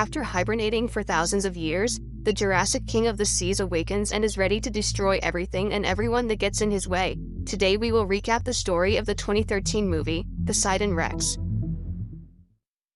After hibernating for thousands of years, the Jurassic King of the Seas awakens and is ready to destroy everything and everyone that gets in his way. Today we will recap the story of the 2013 movie, Poseidon Rex.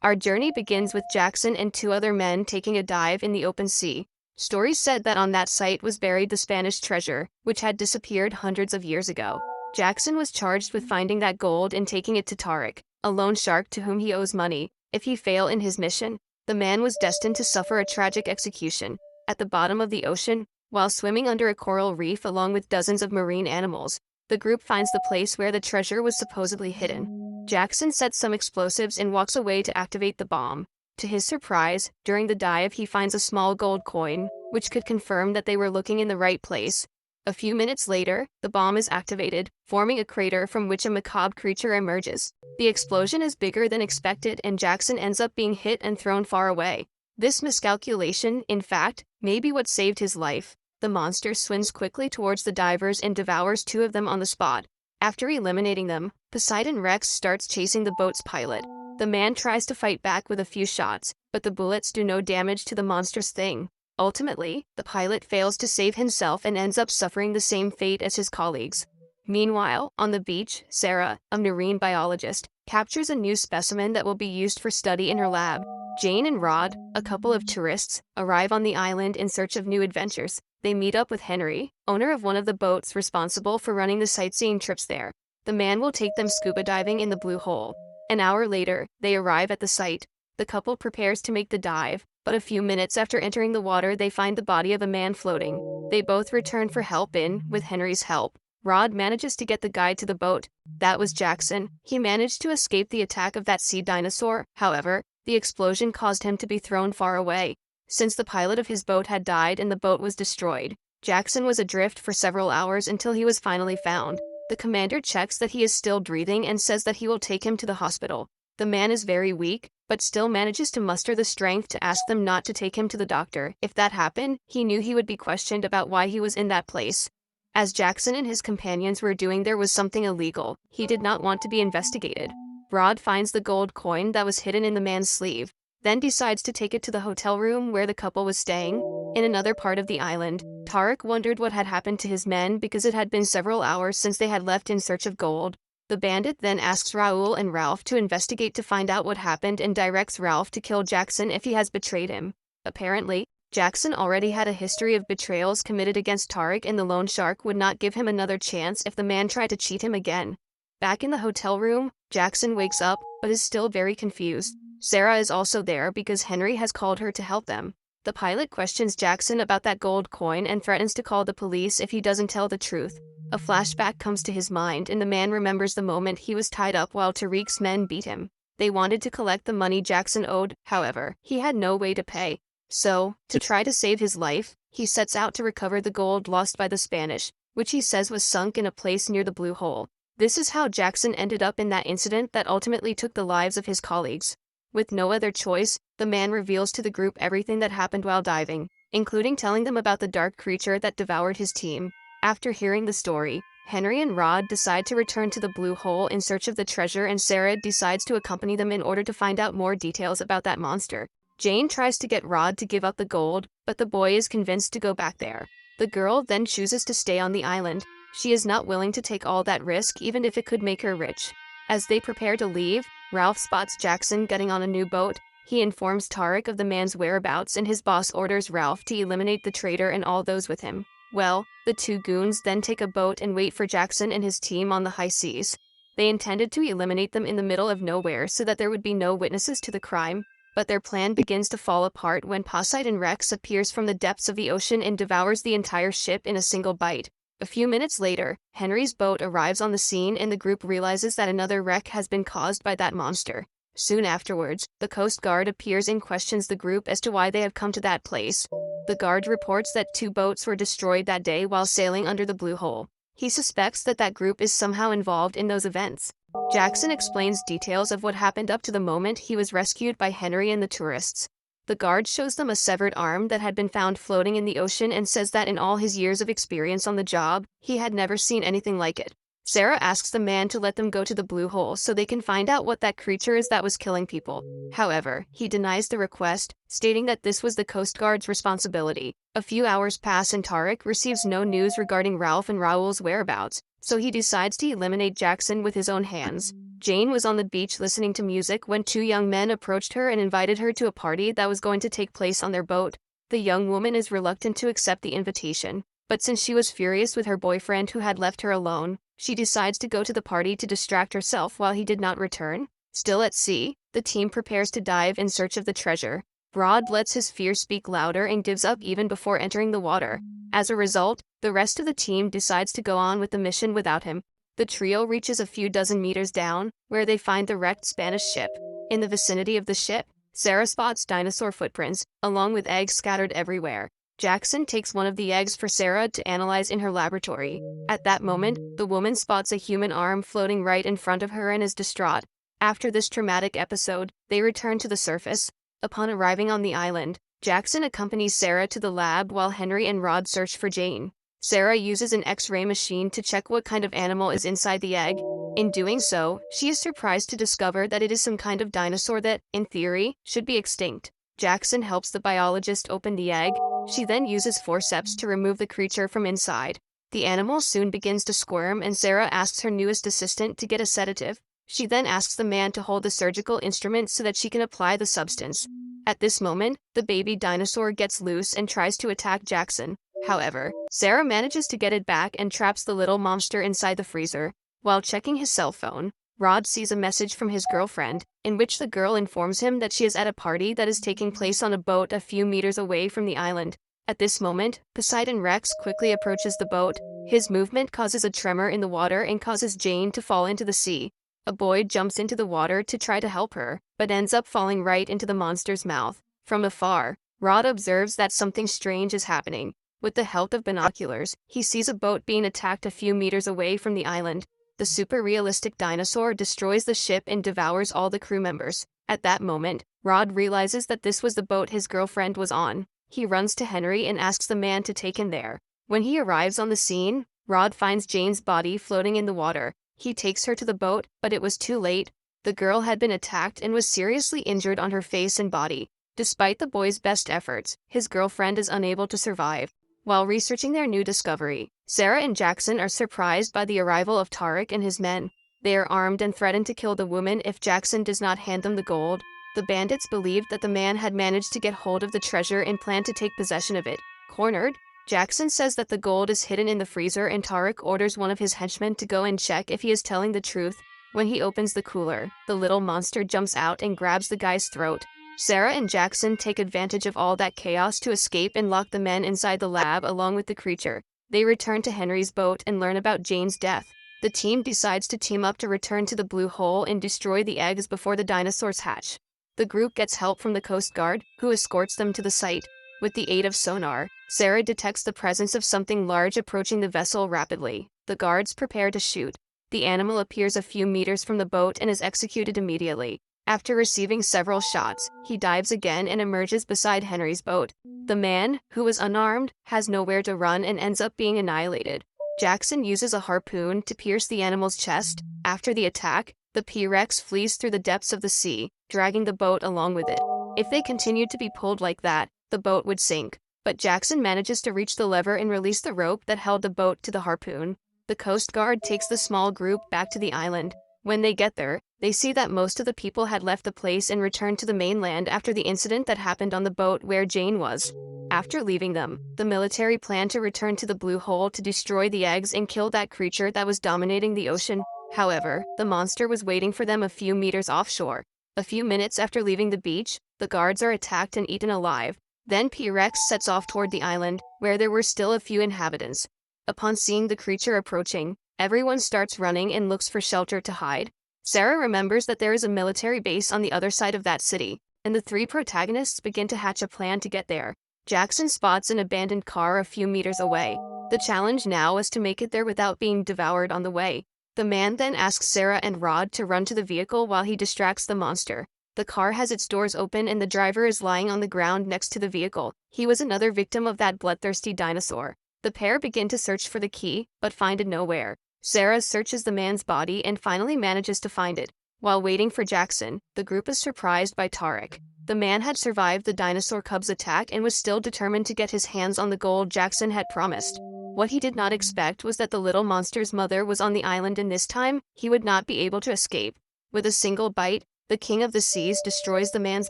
Our journey begins with Jackson and two other men taking a dive in the open sea. Stories said that on that site was buried the Spanish treasure, which had disappeared hundreds of years ago. Jackson was charged with finding that gold and taking it to Tarek, a loan shark to whom he owes money. If he fail in his mission, the man was destined to suffer a tragic execution. At the bottom of the ocean, while swimming under a coral reef along with dozens of marine animals, the group finds the place where the treasure was supposedly hidden. Jackson sets some explosives and walks away to activate the bomb. To his surprise, during the dive he finds a small gold coin, which could confirm that they were looking in the right place. A few minutes later, the bomb is activated, forming a crater from which a macabre creature emerges. The explosion is bigger than expected and Jackson ends up being hit and thrown far away. This miscalculation, in fact, may be what saved his life. The monster swims quickly towards the divers and devours two of them on the spot. After eliminating them, Poseidon Rex starts chasing the boat's pilot. The man tries to fight back with a few shots, but the bullets do no damage to the monster's thing. Ultimately, the pilot fails to save himself and ends up suffering the same fate as his colleagues. Meanwhile, on the beach, Sarah, a marine biologist, captures a new specimen that will be used for study in her lab. Jane and Rod, a couple of tourists, arrive on the island in search of new adventures. They meet up with Henry, owner of one of the boats responsible for running the sightseeing trips there. The man will take them scuba diving in the Blue Hole. An hour later, they arrive at the site. The couple prepares to make the dive, but a few minutes after entering the water they find the body of a man floating. They both return for help with Henry's help. Rod manages to get the guide to the boat. That was Jackson. He managed to escape the attack of that sea dinosaur. However, the explosion caused him to be thrown far away. Since the pilot of his boat had died and the boat was destroyed, Jackson was adrift for several hours until he was finally found. The commander checks that he is still breathing and says that he will take him to the hospital. The man is very weak, but still manages to muster the strength to ask them not to take him to the doctor. If that happened, he knew he would be questioned about why he was in that place. As Jackson and his companions were doing, there was something illegal. He did not want to be investigated. Rod finds the gold coin that was hidden in the man's sleeve, then decides to take it to the hotel room where the couple was staying. In another part of the island, Tarek wondered what had happened to his men because it had been several hours since they had left in search of gold. The bandit then asks Raoul and Ralph to investigate to find out what happened and directs Ralph to kill Jackson if he has betrayed him. Apparently, Jackson already had a history of betrayals committed against Tarek and the loan shark would not give him another chance if the man tried to cheat him again. Back in the hotel room, Jackson wakes up, but is still very confused. Sarah is also there because Henry has called her to help them. The pilot questions Jackson about that gold coin and threatens to call the police if he doesn't tell the truth. A flashback comes to his mind and the man remembers the moment he was tied up while Tariq's men beat him. They wanted to collect the money Jackson owed, however, he had no way to pay. So, to try to save his life, he sets out to recover the gold lost by the Spanish, which he says was sunk in a place near the Blue Hole. This is how Jackson ended up in that incident that ultimately took the lives of his colleagues. With no other choice, the man reveals to the group everything that happened while diving, including telling them about the dark creature that devoured his team. After hearing the story, Henry and Rod decide to return to the Blue Hole in search of the treasure and Sarah decides to accompany them in order to find out more details about that monster. Jane tries to get Rod to give up the gold, but the boy is convinced to go back there. The girl then chooses to stay on the island. She is not willing to take all that risk even if it could make her rich. As they prepare to leave, Ralph spots Jackson getting on a new boat. He informs Tarek of the man's whereabouts and his boss orders Ralph to eliminate the traitor and all those with him. Well, the two goons then take a boat and wait for Jackson and his team on the high seas. They intended to eliminate them in the middle of nowhere so that there would be no witnesses to the crime, but their plan begins to fall apart when Poseidon Rex appears from the depths of the ocean and devours the entire ship in a single bite. A few minutes later, Henry's boat arrives on the scene and the group realizes that another wreck has been caused by that monster. Soon afterwards, the Coast Guard appears and questions the group as to why they have come to that place. The guard reports that two boats were destroyed that day while sailing under the Blue Hole. He suspects that that group is somehow involved in those events. Jackson explains details of what happened up to the moment he was rescued by Henry and the tourists. The guard shows them a severed arm that had been found floating in the ocean and says that in all his years of experience on the job, he had never seen anything like it. Sarah asks the man to let them go to the blue hole so they can find out what that creature is that was killing people. However, he denies the request, stating that this was the Coast Guard's responsibility. A few hours pass and Tarek receives no news regarding Ralph and Raoul's whereabouts, so he decides to eliminate Jackson with his own hands. Jane was on the beach listening to music when two young men approached her and invited her to a party that was going to take place on their boat. The young woman is reluctant to accept the invitation, but since she was furious with her boyfriend who had left her alone, she decides to go to the party to distract herself while he did not return. Still at sea, the team prepares to dive in search of the treasure. Rod lets his fear speak louder and gives up even before entering the water. As a result, the rest of the team decides to go on with the mission without him. The trio reaches a few dozen meters down, where they find the wrecked Spanish ship. In the vicinity of the ship, Sarah spots dinosaur footprints, along with eggs scattered everywhere. Jackson takes one of the eggs for Sarah to analyze in her laboratory. At that moment, the woman spots a human arm floating right in front of her and is distraught. After this traumatic episode, they return to the surface. Upon arriving on the island, Jackson accompanies Sarah to the lab while Henry and Rod search for Jane. Sarah uses an X-ray machine to check what kind of animal is inside the egg. In doing so, she is surprised to discover that it is some kind of dinosaur that, in theory, should be extinct. Jackson helps the biologist open the egg. She then uses forceps to remove the creature from inside. The animal soon begins to squirm and Sarah asks her newest assistant to get a sedative. She then asks the man to hold the surgical instrument so that she can apply the substance. At this moment, the baby dinosaur gets loose and tries to attack Jackson. However, Sarah manages to get it back and traps the little monster inside the freezer. While checking his cell phone, Rod sees a message from his girlfriend, in which the girl informs him that she is at a party that is taking place on a boat a few meters away from the island. At this moment, Poseidon Rex quickly approaches the boat. His movement causes a tremor in the water and causes Jane to fall into the sea. A boy jumps into the water to try to help her, but ends up falling right into the monster's mouth. From afar, Rod observes that something strange is happening. With the help of binoculars, he sees a boat being attacked a few meters away from the island. The super-realistic dinosaur destroys the ship and devours all the crew members. At that moment, Rod realizes that this was the boat his girlfriend was on. He runs to Henry and asks the man to take him there. When he arrives on the scene, Rod finds Jane's body floating in the water. He takes her to the boat, but it was too late. The girl had been attacked and was seriously injured on her face and body. Despite the boy's best efforts, his girlfriend is unable to survive. While researching their new discovery, Sarah and Jackson are surprised by the arrival of Tarek and his men. They are armed and threaten to kill the woman if Jackson does not hand them the gold. The bandits believed that the man had managed to get hold of the treasure and planned to take possession of it. Cornered, Jackson says that the gold is hidden in the freezer and Tarek orders one of his henchmen to go and check if he is telling the truth. When he opens the cooler, the little monster jumps out and grabs the guy's throat. Sarah and Jackson take advantage of all that chaos to escape and lock the men inside the lab along with the creature. They return to Henry's boat and learn about Jane's death. The team decides to team up to return to the blue hole and destroy the eggs before the dinosaurs hatch. The group gets help from the Coast Guard, who escorts them to the site. With the aid of sonar, Sarah detects the presence of something large approaching the vessel rapidly. The guards prepare to shoot. The animal appears a few meters from the boat and is executed immediately. After receiving several shots, he dives again and emerges beside Henry's boat. The man, who is unarmed, has nowhere to run and ends up being annihilated. Jackson uses a harpoon to pierce the animal's chest. After the attack, the P-Rex flees through the depths of the sea, dragging the boat along with it. If they continued to be pulled like that, the boat would sink. But Jackson manages to reach the lever and release the rope that held the boat to the harpoon. The Coast Guard takes the small group back to the island. When they get there, they see that most of the people had left the place and returned to the mainland after the incident that happened on the boat where Jane was. After leaving them, the military planned to return to the blue hole to destroy the eggs and kill that creature that was dominating the ocean. However, the monster was waiting for them a few meters offshore. A few minutes after leaving the beach, the guards are attacked and eaten alive. Then P-Rex sets off toward the island, where there were still a few inhabitants. Upon seeing the creature approaching, everyone starts running and looks for shelter to hide. Sarah remembers that there is a military base on the other side of that city, and the three protagonists begin to hatch a plan to get there. Jackson spots an abandoned car a few meters away. The challenge now is to make it there without being devoured on the way. The man then asks Sarah and Rod to run to the vehicle while he distracts the monster. The car has its doors open and the driver is lying on the ground next to the vehicle. He was another victim of that bloodthirsty dinosaur. The pair begin to search for the key, but find it nowhere. Sarah searches the man's body and finally manages to find it. While waiting for Jackson, the group is surprised by Tarek. The man had survived the dinosaur cub's attack and was still determined to get his hands on the gold Jackson had promised. What he did not expect was that the little monster's mother was on the island, and this time, he would not be able to escape. With a single bite, the King of the Seas destroys the man's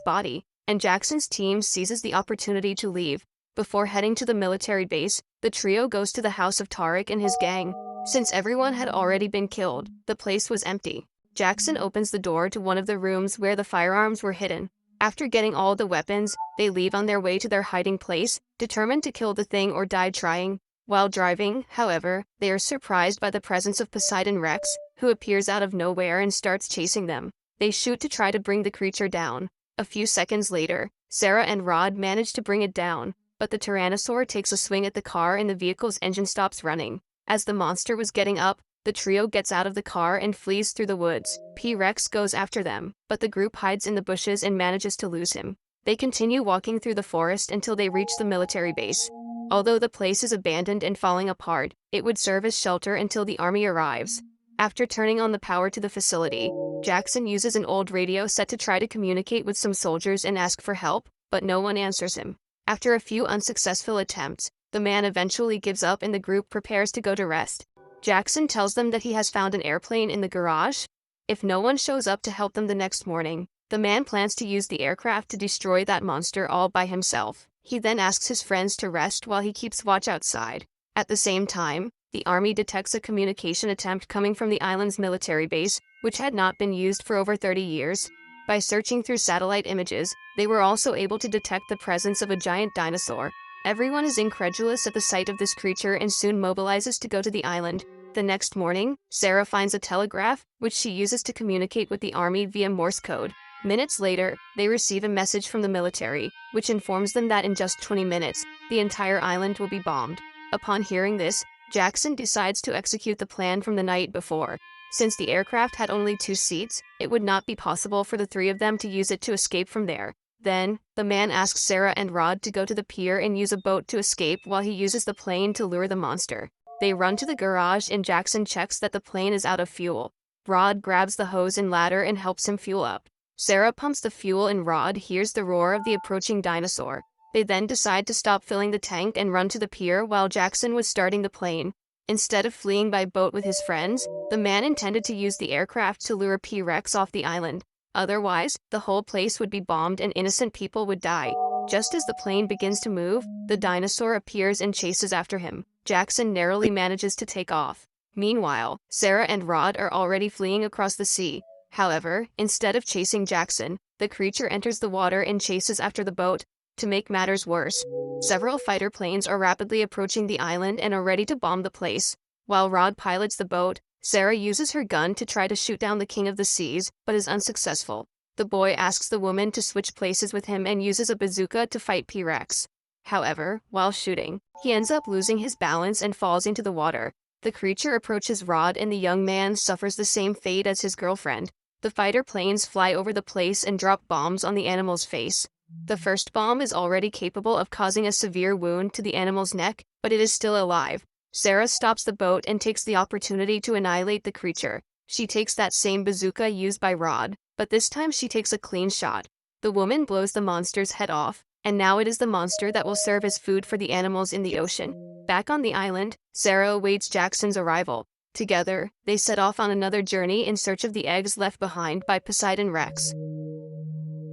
body, and Jackson's team seizes the opportunity to leave. Before heading to the military base, the trio goes to the house of Tarek and his gang. Since everyone had already been killed, the place was empty. Jackson opens the door to one of the rooms where the firearms were hidden. After getting all the weapons, they leave on their way to their hiding place, determined to kill the thing or die trying. While driving, however, they are surprised by the presence of Poseidon Rex, who appears out of nowhere and starts chasing them. They shoot to try to bring the creature down. A few seconds later, Sarah and Rod manage to bring it down, but the Tyrannosaur takes a swing at the car and the vehicle's engine stops running. As the monster was getting up, the trio gets out of the car and flees through the woods. Rex goes after them, but the group hides in the bushes and manages to lose him. They continue walking through the forest until they reach the military base. Although the place is abandoned and falling apart, it would serve as shelter until the army arrives. After turning on the power to the facility, Jackson uses an old radio set to try to communicate with some soldiers and ask for help, but no one answers him. After a few unsuccessful attempts, the man eventually gives up and the group prepares to go to rest. Jackson tells them that he has found an airplane in the garage. If no one shows up to help them the next morning, the man plans to use the aircraft to destroy that monster all by himself. He then asks his friends to rest while he keeps watch outside. At the same time, the army detects a communication attempt coming from the island's military base, which had not been used for over 30 years. By searching through satellite images, they were also able to detect the presence of a giant dinosaur. Everyone is incredulous at the sight of this creature and soon mobilizes to go to the island. The next morning, Sarah finds a telegraph, which she uses to communicate with the army via Morse code. Minutes later, they receive a message from the military, which informs them that in just 20 minutes, the entire island will be bombed. Upon hearing this, Jackson decides to execute the plan from the night before. Since the aircraft had only 2 seats, it would not be possible for the 3 of them to use it to escape from there. Then, the man asks Sarah and Rod to go to the pier and use a boat to escape while he uses the plane to lure the monster. They run to the garage and Jackson checks that the plane is out of fuel. Rod grabs the hose and ladder and helps him fuel up. Sarah pumps the fuel and Rod hears the roar of the approaching dinosaur. They then decide to stop filling the tank and run to the pier while Jackson was starting the plane. Instead of fleeing by boat with his friends, the man intended to use the aircraft to lure Rex off the island. Otherwise, the whole place would be bombed and innocent people would die. Just as the plane begins to move, the dinosaur appears and chases after him. Jackson narrowly manages to take off. Meanwhile, Sarah and Rod are already fleeing across the sea. However, instead of chasing Jackson, the creature enters the water and chases after the boat. To make matters worse, several fighter planes are rapidly approaching the island and are ready to bomb the place. While Rod pilots the boat, Sarah uses her gun to try to shoot down the King of the Seas, but is unsuccessful. The boy asks the woman to switch places with him and uses a bazooka to fight Rex. However, while shooting, he ends up losing his balance and falls into the water. The creature approaches Rod and the young man suffers the same fate as his girlfriend. The fighter planes fly over the place and drop bombs on the animal's face. The first bomb is already capable of causing a severe wound to the animal's neck, but it is still alive. Sarah stops the boat and takes the opportunity to annihilate the creature. She takes that same bazooka used by Rod, but this time she takes a clean shot. The woman blows the monster's head off, and now it is the monster that will serve as food for the animals in the ocean. Back on the island, Sarah awaits Jackson's arrival. Together, they set off on another journey in search of the eggs left behind by Poseidon Rex.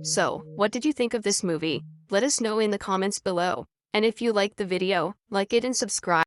So, what did you think of this movie? Let us know in the comments below. And if you liked the video, like it and subscribe.